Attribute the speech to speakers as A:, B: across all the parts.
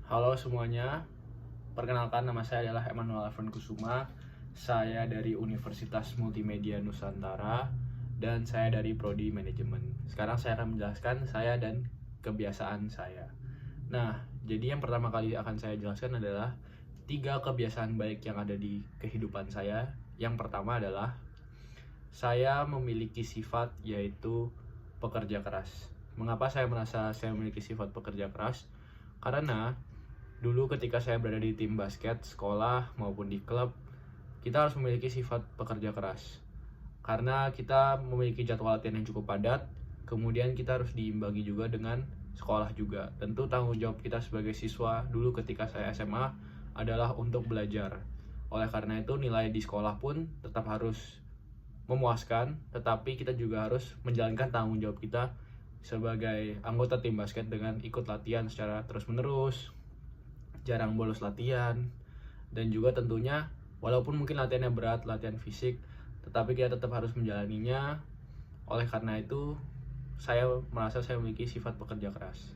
A: Halo semuanya, perkenalkan nama saya adalah Emmanuel Alvan Kusuma. Saya dari Universitas Multimedia Nusantara dan saya dari Prodi Manajemen. Sekarang saya akan menjelaskan saya dan kebiasaan saya. Nah, jadi yang pertama kali akan saya jelaskan adalah 3 kebiasaan baik yang ada di kehidupan saya. Yang pertama adalah saya memiliki sifat yaitu pekerja keras. Mengapa saya merasa saya memiliki sifat pekerja keras? Karena dulu ketika saya berada di tim basket, sekolah maupun di klub, kita harus memiliki sifat pekerja keras. Karena kita memiliki jadwal latihan yang cukup padat, kemudian kita harus diimbangi juga dengan sekolah juga. Tentu tanggung jawab kita sebagai siswa dulu ketika saya SMA adalah untuk belajar. Oleh karena itu nilai di sekolah pun tetap harus memuaskan, tetapi kita juga harus menjalankan tanggung jawab kita sebagai anggota tim basket dengan ikut latihan secara terus-menerus, jarang bolos latihan, dan juga tentunya walaupun mungkin latihannya berat, latihan fisik, tetapi kita tetap harus menjalaninya. Oleh karena itu saya merasa saya memiliki sifat pekerja keras.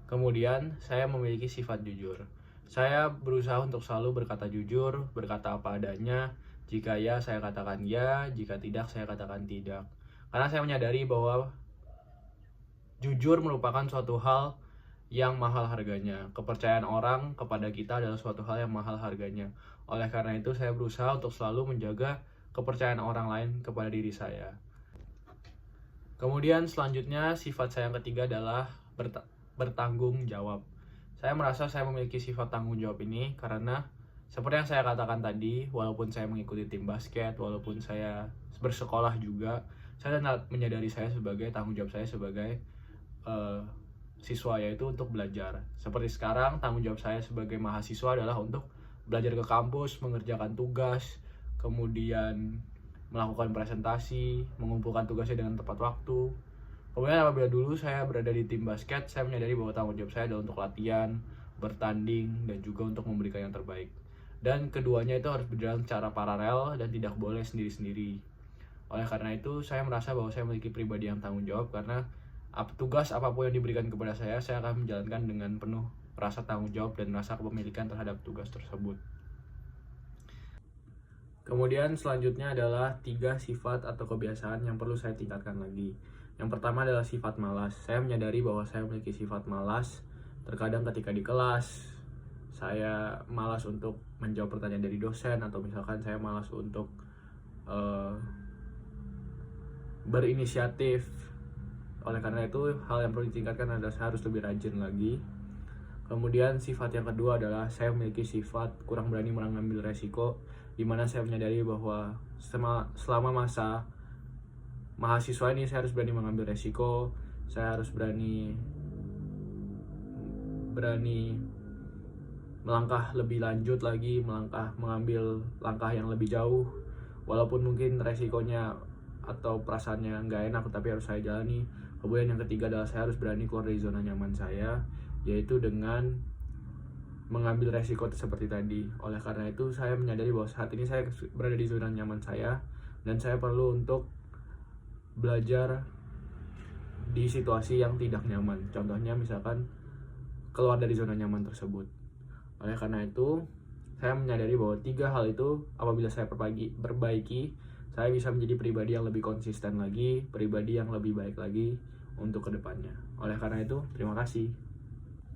A: Kemudian saya memiliki sifat jujur. Saya berusaha untuk selalu berkata jujur, berkata apa adanya. Jika ya, saya katakan ya, jika tidak, saya katakan tidak. Karena saya menyadari bahwa jujur merupakan suatu hal yang mahal harganya. Kepercayaan orang kepada kita adalah suatu hal yang mahal harganya. Oleh karena itu saya berusaha untuk selalu menjaga kepercayaan orang lain kepada diri saya. Kemudian selanjutnya sifat saya yang ketiga adalah bertanggung jawab. Saya merasa saya memiliki sifat tanggung jawab ini karena seperti yang saya katakan tadi, walaupun saya mengikuti tim basket, walaupun saya bersekolah juga, saya menyadari saya sebagai tanggung jawab saya sebagai siswa, yaitu untuk belajar. Seperti sekarang, tanggung jawab saya sebagai mahasiswa adalah untuk belajar ke kampus, mengerjakan tugas, kemudian melakukan presentasi, mengumpulkan tugasnya dengan tepat waktu. Kemudian apabila dulu saya berada di tim basket, saya menyadari bahwa tanggung jawab saya adalah untuk latihan, bertanding, dan juga untuk memberikan yang terbaik. Dan keduanya itu harus berjalan secara paralel dan tidak boleh sendiri-sendiri. Oleh karena itu, saya merasa bahwa saya memiliki pribadi yang tanggung jawab karena tugas apapun yang diberikan kepada saya akan menjalankan dengan penuh rasa tanggung jawab dan rasa kepemilikan terhadap tugas tersebut. Kemudian selanjutnya adalah 3 sifat atau kebiasaan yang perlu saya tingkatkan lagi. Yang pertama adalah sifat malas. Saya menyadari bahwa saya memiliki sifat malas. Terkadang ketika di kelas, saya malas untuk menjawab pertanyaan dari dosen, atau misalkan saya malas untuk berinisiatif. Oleh karena itu, hal yang perlu ditingkatkan adalah saya harus lebih rajin lagi. Kemudian sifat yang kedua adalah saya memiliki sifat kurang berani mengambil resiko, di mana saya menyadari bahwa selama masa mahasiswa ini saya harus berani mengambil resiko, saya harus berani melangkah lebih lanjut lagi, mengambil langkah yang lebih jauh, walaupun mungkin resikonya atau perasaannya nggak enak, tapi harus saya jalani. Kemudian yang ketiga adalah saya harus berani keluar dari zona nyaman saya, yaitu dengan mengambil resiko seperti tadi. Oleh karena itu saya menyadari bahwa saat ini saya berada di zona nyaman saya, dan saya perlu untuk belajar di situasi yang tidak nyaman. Contohnya misalkan keluar dari zona nyaman tersebut. Oleh karena itu saya menyadari bahwa 3 hal itu apabila saya perbaiki, saya bisa menjadi pribadi yang lebih konsisten lagi, pribadi yang lebih baik lagi untuk kedepannya. Oleh karena itu, terima kasih.